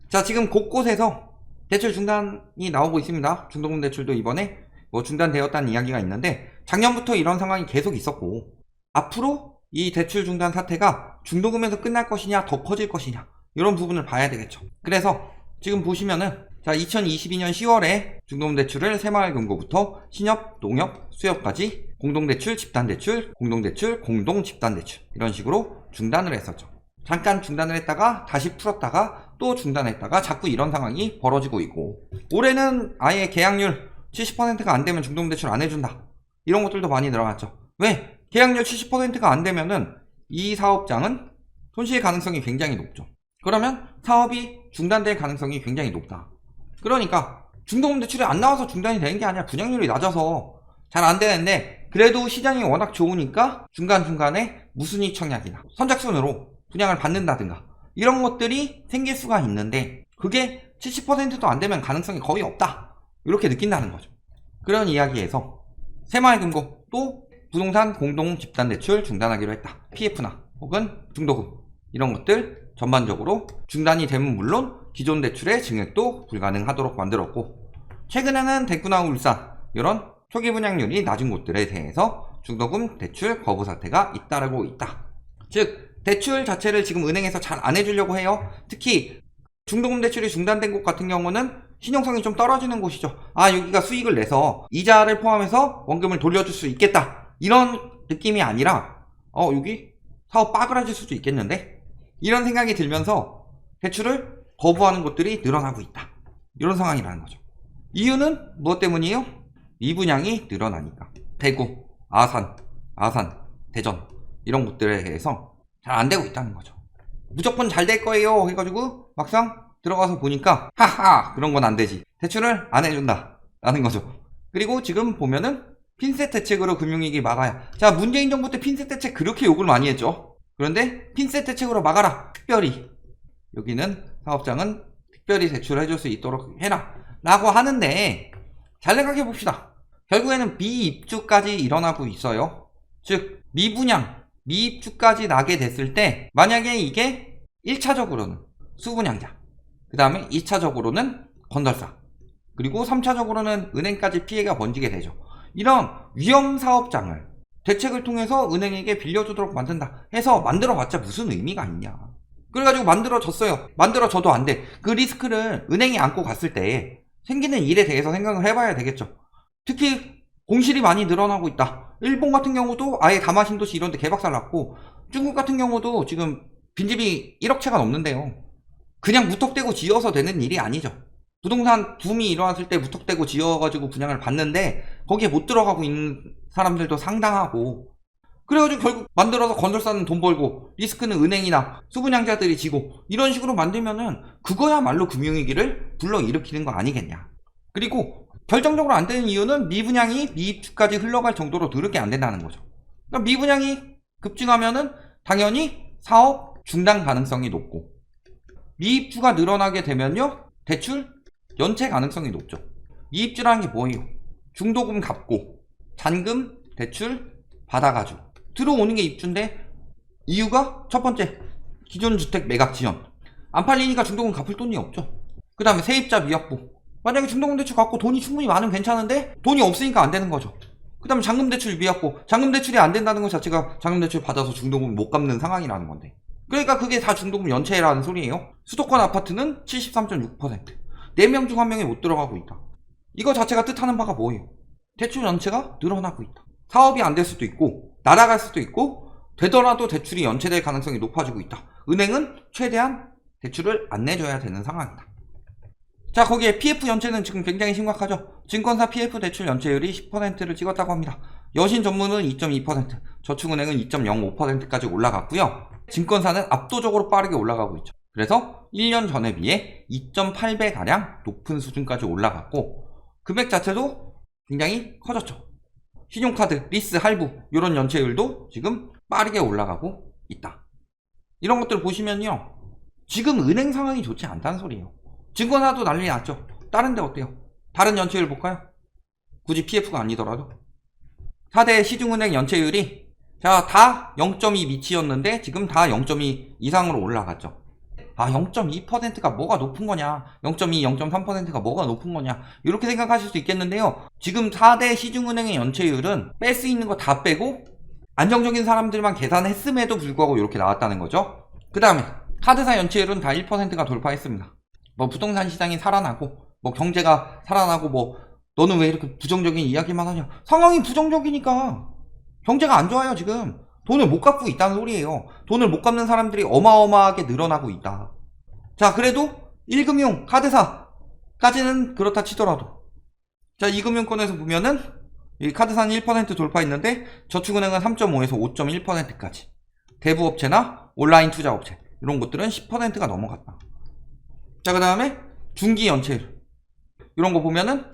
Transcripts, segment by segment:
자, 지금 곳곳에서 대출 중단이 나오고 있습니다. 중도금 대출도 이번에 중단되었다는 이야기가 있는데, 작년부터 이런 상황이 계속 있었고, 앞으로 이 대출 중단 사태가 중도금에서 끝날 것이냐 더 커질 것이냐, 이런 부분을 봐야 되겠죠. 그래서 지금 보시면은, 자, 2022년 10월에 중도금 대출을 새마을금고부터 신협, 농협, 수협까지 공동대출, 집단대출, 공동대출, 공동집단대출, 이런 식으로 중단을 했었죠. 잠깐 중단을 했다가 다시 풀었다가 또 중단했다가 자꾸 이런 상황이 벌어지고 있고, 올해는 아예 계약률 70%가 안 되면 중도금대출 안 해준다, 이런 것들도 많이 늘어났죠. 왜? 계약률 70%가 안 되면은 이 사업장은 손실 가능성이 굉장히 높죠. 그러면 사업이 중단될 가능성이 굉장히 높다. 그러니까 중도금 대출이 안 나와서 중단이 되는 게 아니라 분양률이 낮아서 잘 안 되는데, 그래도 시장이 워낙 좋으니까 중간중간에 무순위 청약이나 선착순으로 분양을 받는다든가 이런 것들이 생길 수가 있는데, 그게 70%도 안 되면 가능성이 거의 없다, 이렇게 느낀다는 거죠. 그런 이야기에서 새마을금고 또 부동산 공동 집단대출 중단하기로 했다. PF나 혹은 중도금 이런 것들 전반적으로 중단이 되면 물론 기존 대출의 증액도 불가능하도록 만들었고, 최근에는 대구나 울산 이런 초기 분양률이 낮은 곳들에 대해서 중도금 대출 거부 사태가 잇따르고 있다. 즉 대출 자체를 지금 은행에서 잘 안 해주려고 해요. 특히 중도금 대출이 중단된 곳 같은 경우는 신용성이 좀 떨어지는 곳이죠. 아, 여기가 수익을 내서 이자를 포함해서 원금을 돌려줄 수 있겠다, 이런 느낌이 아니라 여기 사업 빠그라질 수도 있겠는데, 이런 생각이 들면서 대출을 거부하는 곳들이 늘어나고 있다, 이런 상황이라는 거죠. 이유는 무엇 때문이에요? 미분양이 늘어나니까. 대구, 아산, 대전 이런 곳들에 대해서 잘 안 되고 있다는 거죠. 무조건 잘 될 거예요 해가지고 막상 들어가서 보니까 하하, 그런 건 안 되지, 대출을 안 해준다 라는 거죠. 그리고 지금 보면은 핀셋 대책으로 금융위기 막아야. 자, 문재인 정부 때 핀셋 대책 그렇게 욕을 많이 했죠. 그런데 핀셋 대책으로 막아라, 특별히 여기는 사업장은 특별히 대출해줄 수 있도록 해라 라고 하는데, 잘 생각해 봅시다. 결국에는 미입주까지 일어나고 있어요. 즉 미분양, 미입주까지 나게 됐을 때, 만약에 이게 1차적으로는 수분양자, 그 다음에 2차적으로는 건설사, 그리고 3차적으로는 은행까지 피해가 번지게 되죠. 이런 위험 사업장을 대책을 통해서 은행에게 빌려주도록 만든다 해서 만들어봤자 무슨 의미가 있냐. 그래가지고 만들어졌어요. 만들어져도 안 돼. 그 리스크를 은행이 안고 갔을 때 생기는 일에 대해서 생각을 해봐야 되겠죠. 특히 공실이 많이 늘어나고 있다. 일본 같은 경우도 아예 가마신도시 이런 데 개박살 났고, 중국 같은 경우도 지금 빈집이 1억 채가 넘는데요. 그냥 무턱대고 지어서 되는 일이 아니죠. 부동산 붐이 일어났을 때 무턱대고 지어가지고 분양을 받는데 거기에 못 들어가고 있는 사람들도 상당하고, 그래가지고 결국 만들어서 건설사는 돈 벌고 리스크는 은행이나 수분양자들이 지고, 이런 식으로 만들면은 그거야말로 금융위기를 불러일으키는 거 아니겠냐. 그리고 결정적으로 안 되는 이유는 미분양이 미입주까지 흘러갈 정도로 더럽게 안 된다는 거죠. 그러니까 미분양이 급증하면은 당연히 사업 중단 가능성이 높고, 미입주가 늘어나게 되면요 대출 연체 가능성이 높죠. 미입주라는 게 뭐예요? 중도금 갚고 잔금 대출 받아가지고 들어오는 게 입주인데, 이유가 첫 번째, 기존 주택 매각 지연 안 팔리니까 중도금 갚을 돈이 없죠. 그 다음에 세입자 미확보. 만약에 중도금 대출 갖고 돈이 충분히 많으면 괜찮은데 돈이 없으니까 안 되는 거죠. 그 다음에 잔금 대출 미확보. 잔금 대출이 안 된다는 것 자체가 잔금 대출 받아서 중도금 못 갚는 상황이라는 건데, 그러니까 그게 다 중도금 연체라는 소리예요. 수도권 아파트는 73.6%, 4명 중 1명이 못 들어가고 있다. 이거 자체가 뜻하는 바가 뭐예요? 대출 연체가 늘어나고 있다. 사업이 안 될 수도 있고 날아갈 수도 있고, 되더라도 대출이 연체될 가능성이 높아지고 있다. 은행은 최대한 대출을 안 내줘야 되는 상황이다. 자, 거기에 PF 연체는 지금 굉장히 심각하죠. 증권사 PF 대출 연체율이 10%를 찍었다고 합니다. 여신 전문은 2.2%, 저축은행은 2.05%까지 올라갔고요. 증권사는 압도적으로 빠르게 올라가고 있죠. 그래서 1년 전에 비해 2.8배 가량 높은 수준까지 올라갔고, 금액 자체도 굉장히 커졌죠. 신용카드, 리스, 할부 이런 연체율도 지금 빠르게 올라가고 있다. 이런 것들 보시면요, 지금 은행 상황이 좋지 않다는 소리예요. 증권사도 난리 났죠. 다른 데 어때요? 다른 연체율 볼까요? 굳이 PF가 아니더라도 4대 시중은행 연체율이 자, 다 0.2 미치였는데 지금 다 0.2 이상으로 올라갔죠. 아, 0.2%가 뭐가 높은 거냐, 0.2, 0.3%가 뭐가 높은 거냐, 이렇게 생각하실 수 있겠는데요. 지금 4대 시중은행의 연체율은 뺄 수 있는 거 다 빼고 안정적인 사람들만 계산했음에도 불구하고 이렇게 나왔다는 거죠. 그 다음에 카드사 연체율은 다 1%가 돌파했습니다. 뭐 부동산 시장이 살아나고 뭐 경제가 살아나고 뭐 너는 왜 이렇게 부정적인 이야기만 하냐, 상황이 부정적이니까. 경제가 안 좋아요. 지금 돈을 못 갚고 있다는 소리예요. 돈을 못 갚는 사람들이 어마어마하게 늘어나고 있다. 자, 그래도 1금융 카드사까지는 그렇다 치더라도, 자, 2금융권에서 보면은 이 카드사는 1% 돌파했는데 저축은행은 3.5에서 5.1%까지, 대부업체나 온라인 투자업체 이런 것들은 10%가 넘어갔다. 자, 그 다음에 중기 연체율 이런 거 보면은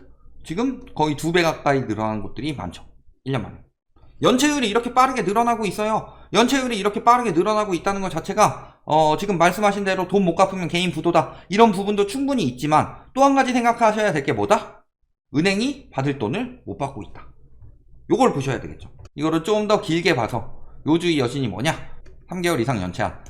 지금 거의 2배 가까이 늘어난 곳들이 많죠. 1년 만에. 연체율이 이렇게 빠르게 늘어나고 있어요. 연체율이 이렇게 빠르게 늘어나고 있다는 것 자체가 지금 말씀하신 대로 돈 못 갚으면 개인 부도다, 이런 부분도 충분히 있지만 또 한 가지 생각하셔야 될 게 뭐다? 은행이 받을 돈을 못 받고 있다. 요걸 보셔야 되겠죠. 이거를 좀 더 길게 봐서 요주의 여신이 뭐냐? 3개월 이상 연체한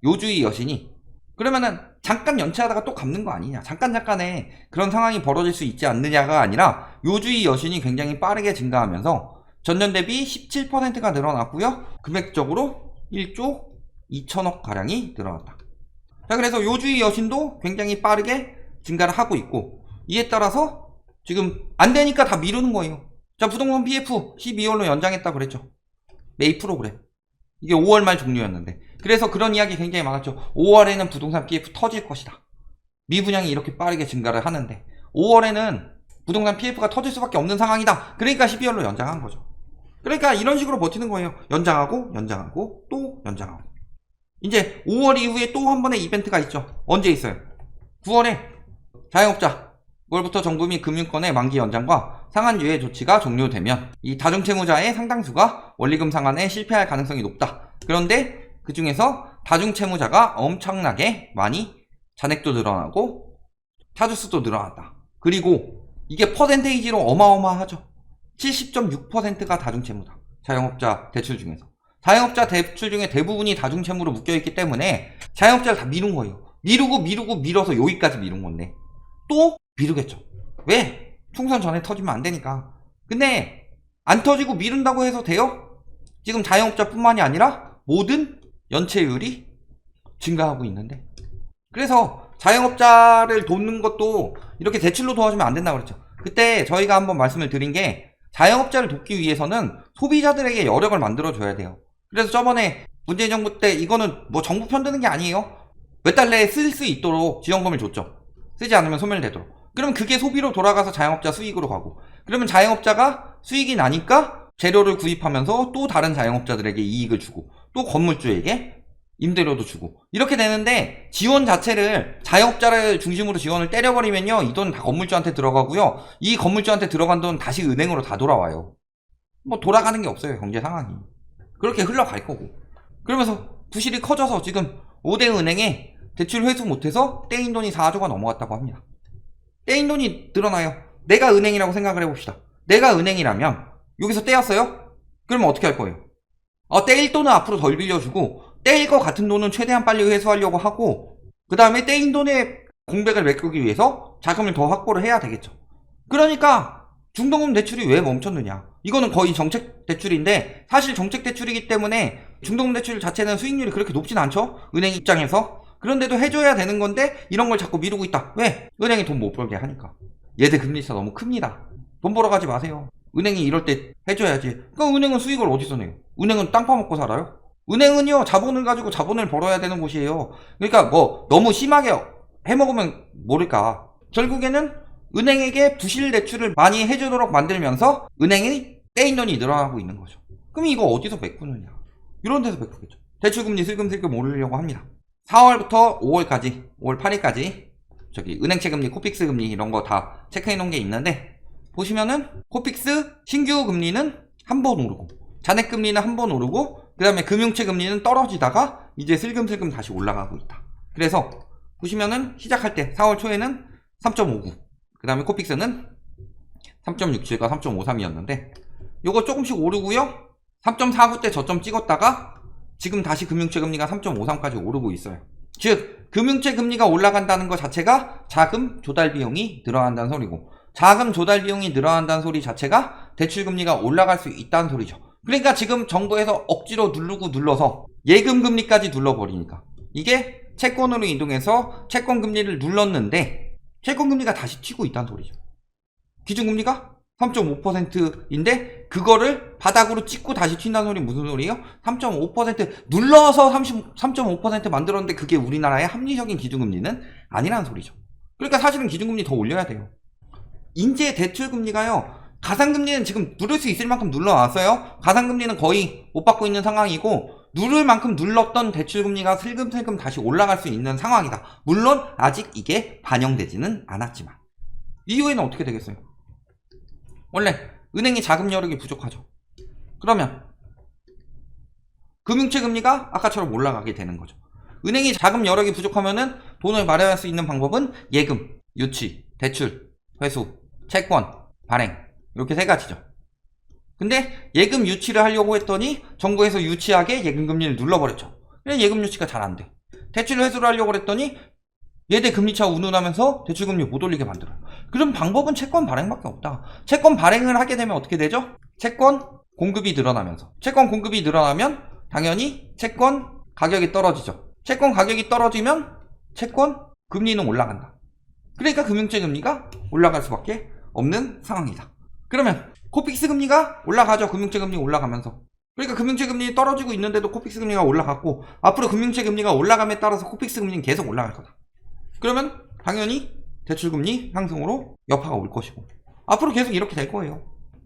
요주의 여신이, 그러면은 잠깐 연체하다가 또 갚는 거 아니냐, 잠깐의 그런 상황이 벌어질 수 있지 않느냐가 아니라 요주의 여신이 굉장히 빠르게 증가하면서 전년 대비 17%가 늘어났고요. 금액적으로 1조 2천억 가량이 늘어났다. 자, 그래서 요주의 여신도 굉장히 빠르게 증가를 하고 있고, 이에 따라서 지금 안 되니까 다 미루는 거예요. 자, 부동산 PF 12월로 연장했다 그랬죠. 매입 프로그램. 이게 5월 말 종료였는데. 그래서 그런 이야기 굉장히 많았죠. 5월에는 부동산 PF 터질 것이다. 미분양이 이렇게 빠르게 증가를 하는데 5월에는 부동산 PF가 터질 수밖에 없는 상황이다. 그러니까 12월로 연장한 거죠. 그러니까 이런 식으로 버티는 거예요. 연장하고 또 연장하고. 이제 5월 이후에 또 한 번의 이벤트가 있죠. 언제 있어요? 9월에 자영업자 9월부터 정부 및 금융권의 만기 연장과 상한 유예 조치가 종료되면 이 다중채무자의 상당수가 원리금 상환에 실패할 가능성이 높다. 그런데 그 중에서 다중채무자가 엄청나게 많이 잔액도 늘어나고 차주수도 늘어났다. 그리고 이게 퍼센테이지로 어마어마하죠. 70.6%가 다중채무다. 자영업자 대출 중에서. 자영업자 대출 중에 대부분이 다중채무로 묶여있기 때문에 자영업자를 다 미룬 거예요. 밀어서 여기까지 미룬 건데 또 미루겠죠. 왜? 총선 전에 터지면 안 되니까. 근데 안 터지고 미룬다고 해서 돼요? 지금 자영업자뿐만이 아니라 모든 연체율이 증가하고 있는데, 그래서 자영업자를 돕는 것도 이렇게 대출로 도와주면 안 된다고 그랬죠. 그때 저희가 한번 말씀을 드린 게, 자영업자를 돕기 위해서는 소비자들에게 여력을 만들어줘야 돼요. 그래서 저번에 문재인 정부 때 이거는 뭐 정부 편드는 게 아니에요. 몇 달 내에 쓸 수 있도록 지원금을 줬죠. 쓰지 않으면 소멸되도록. 그럼 그게 소비로 돌아가서 자영업자 수익으로 가고, 그러면 자영업자가 수익이 나니까 재료를 구입하면서 또 다른 자영업자들에게 이익을 주고, 또 건물주에게 임대료도 주고, 이렇게 되는데 지원 자체를 자영업자를 중심으로 지원을 때려버리면요, 이 돈 다 건물주한테 들어가고요, 이 건물주한테 들어간 돈 다시 은행으로 다 돌아와요. 뭐 돌아가는 게 없어요. 경제 상황이 그렇게 흘러갈 거고. 그러면서 부실이 커져서 지금 5대 은행에 대출 회수 못해서 떼인 돈이 4조가 넘어갔다고 합니다. 떼인 돈이 늘어나요. 내가 은행이라고 생각을 해봅시다. 내가 은행이라면 여기서 떼었어요? 그러면 어떻게 할 거예요? 떼일 돈은 앞으로 덜 빌려주고, 떼일 것 같은 돈은 최대한 빨리 회수하려고 하고, 그 다음에 떼인 돈의 공백을 메꾸기 위해서 자금을 더 확보를 해야 되겠죠. 그러니까 중도금 대출이 왜 멈췄느냐, 이거는 거의 정책 대출인데, 사실 정책 대출이기 때문에 중도금 대출 자체는 수익률이 그렇게 높진 않죠, 은행 입장에서. 그런데도 해줘야 되는 건데 이런 걸 자꾸 미루고 있다. 왜? 은행이 돈 못 벌게 하니까. 얘들 금리차 너무 큽니다. 돈 벌어 가지 마세요. 은행이 이럴 때 해줘야지. 그럼 은행은 수익을 어디서 내요? 은행은 땅 파먹고 살아요? 은행은요, 자본을 가지고 자본을 벌어야 되는 곳이에요. 그러니까 뭐 너무 심하게 해먹으면 모를까, 결국에는 은행에게 부실 대출을 많이 해주도록 만들면서 은행이 떼인 돈이 늘어나고 있는 거죠. 그럼 이거 어디서 메꾸느냐? 이런 데서 메꾸겠죠. 대출금리 슬금슬금 오르려고 합니다. 4월부터 5월까지, 5월 8일까지 저기 은행채 금리, 코픽스 금리 이런 거 다 체크해 놓은 게 있는데, 보시면은 코픽스 신규 금리는 한 번 오르고, 잔액 금리는 한 번 오르고, 그 다음에 금융채 금리는 떨어지다가 이제 슬금슬금 다시 올라가고 있다. 그래서 보시면은 시작할 때 4월 초에는 3.59, 그 다음에 코픽스는 3.67과 3.53이었는데 요거 조금씩 오르고요. 3.49 때 저점 찍었다가 지금 다시 금융채 금리가 3.53까지 오르고 있어요. 즉 금융채 금리가 올라간다는 것 자체가 자금 조달 비용이 늘어난다는 소리고, 자금 조달 비용이 늘어난다는 소리 자체가 대출 금리가 올라갈 수 있다는 소리죠. 그러니까 지금 정부에서 억지로 누르고 눌러서 예금 금리까지 눌러버리니까 이게 채권으로 이동해서 채권 금리를 눌렀는데 채권 금리가 다시 튀고 있다는 소리죠. 기준금리가 3.5%인데 그거를 바닥으로 찍고 다시 튄다는 소리 무슨 소리예요? 3.5% 눌러서 3.5% 만들었는데 그게 우리나라의 합리적인 기준금리는 아니라는 소리죠. 그러니까 사실은 기준금리 더 올려야 돼요. 인제 대출금리가요, 가상금리는 지금 누를 수 있을 만큼 눌러놨어요. 가상금리는 거의 못 받고 있는 상황이고 누를 만큼 눌렀던 대출금리가 슬금슬금 다시 올라갈 수 있는 상황이다. 물론 아직 이게 반영되지는 않았지만 이후에는 어떻게 되겠어요? 원래 은행이 자금 여력이 부족하죠. 그러면 금융채 금리가 아까처럼 올라가게 되는 거죠. 은행이 자금 여력이 부족하면은 돈을 마련할 수 있는 방법은 예금, 유치, 대출, 회수, 채권, 발행, 이렇게 세 가지죠. 근데 예금 유치를 하려고 했더니 정부에서 유치하게 예금 금리를 눌러버렸죠. 그래서 예금 유치가 잘 안 돼. 대출 회수를 하려고 했더니 얘들 금리차 운운하면서 대출금리 못 올리게 만들어요. 그럼 방법은 채권 발행밖에 없다. 채권 발행을 하게 되면 어떻게 되죠? 채권 공급이 늘어나면서, 채권 공급이 늘어나면 당연히 채권 가격이 떨어지죠. 채권 가격이 떨어지면 채권 금리는 올라간다. 그러니까 금융채 금리가 올라갈 수밖에 없는 상황이다. 그러면 코픽스 금리가 올라가죠. 금융채 금리 올라가면서. 그러니까 금융채 금리 떨어지고 있는데도 코픽스 금리가 올라갔고, 앞으로 금융채 금리가 올라감에 따라서 코픽스 금리는 계속 올라갈 거다. 그러면 당연히 대출금리 상승으로 여파가 올 것이고, 앞으로 계속 이렇게 될 거예요.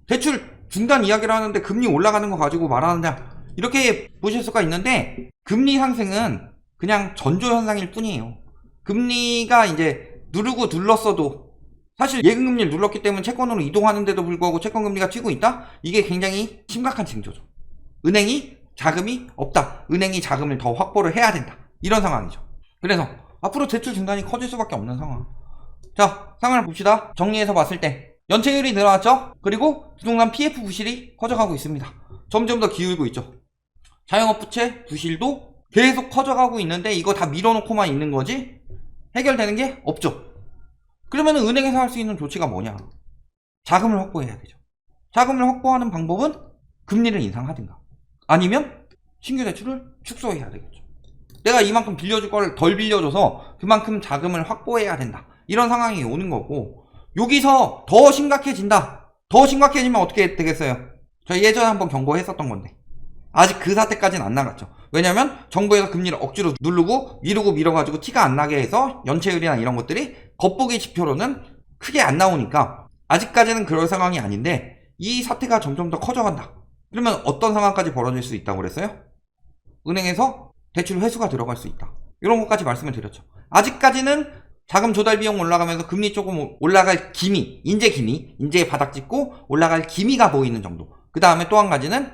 대출 중단 이야기를 하는데 금리 올라가는 거 가지고 말하느냐, 이렇게 보실 수가 있는데 금리 상승은 그냥 전조현상일 뿐이에요. 금리가 이제 누르고 눌렀어도 사실 예금금리를 눌렀기 때문에 채권으로 이동하는데도 불구하고 채권금리가 튀고 있다? 이게 굉장히 심각한 징조죠. 은행이 자금이 없다. 은행이 자금을 더 확보를 해야 된다. 이런 상황이죠. 그래서 앞으로 대출 중단이 커질 수밖에 없는 상황. 자, 상황을 봅시다. 정리해서 봤을 때 연체율이 늘어났죠? 그리고 부동산 PF 부실이 커져가고 있습니다. 점점 더 기울고 있죠. 자영업 부채 부실도 계속 커져가고 있는데 이거 다 밀어놓고만 있는 거지 해결되는 게 없죠. 그러면 은행에서 할 수 있는 조치가 뭐냐? 자금을 확보해야 되죠. 자금을 확보하는 방법은 금리를 인상하든가 아니면 신규 대출을 축소해야 되겠죠. 내가 이만큼 빌려줄 걸 덜 빌려줘서 그만큼 자금을 확보해야 된다. 이런 상황이 오는 거고, 여기서 더 심각해진다. 더 심각해지면 어떻게 되겠어요? 저희 예전에 한번 경고했었던 건데 아직 그 사태까지는 안 나갔죠. 왜냐면 정부에서 금리를 억지로 누르고 미루고 밀어가지고 티가 안 나게 해서 연체율이나 이런 것들이 겉보기 지표로는 크게 안 나오니까 아직까지는 그럴 상황이 아닌데, 이 사태가 점점 더 커져간다. 그러면 어떤 상황까지 벌어질 수 있다고 그랬어요? 은행에서 대출 회수가 들어갈 수 있다. 이런 것까지 말씀을 드렸죠. 아직까지는 자금 조달 비용 올라가면서 금리 조금 올라갈 기미, 인제 바닥 찍고 올라갈 기미가 보이는 정도. 그 다음에 또 한 가지는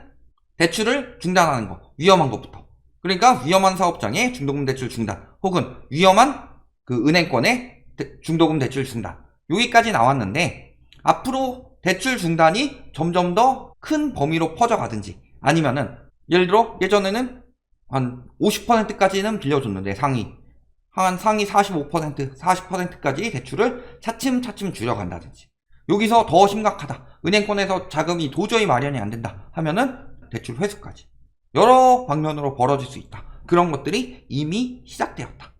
대출을 중단하는 거, 위험한 것부터. 그러니까 위험한 사업장의 중도금 대출 중단, 혹은 위험한 그 은행권의 중도금 대출 중단. 여기까지 나왔는데 앞으로 대출 중단이 점점 더 큰 범위로 퍼져가든지, 아니면은 예를 들어 예전에는 한 50%까지는 빌려줬는데 상위 45%, 40%까지 대출을 차츰차츰 줄여간다든지, 여기서 더 심각하다, 은행권에서 자금이 도저히 마련이 안 된다 하면은 대출 회수까지 여러 방면으로 벌어질 수 있다. 그런 것들이 이미 시작되었다.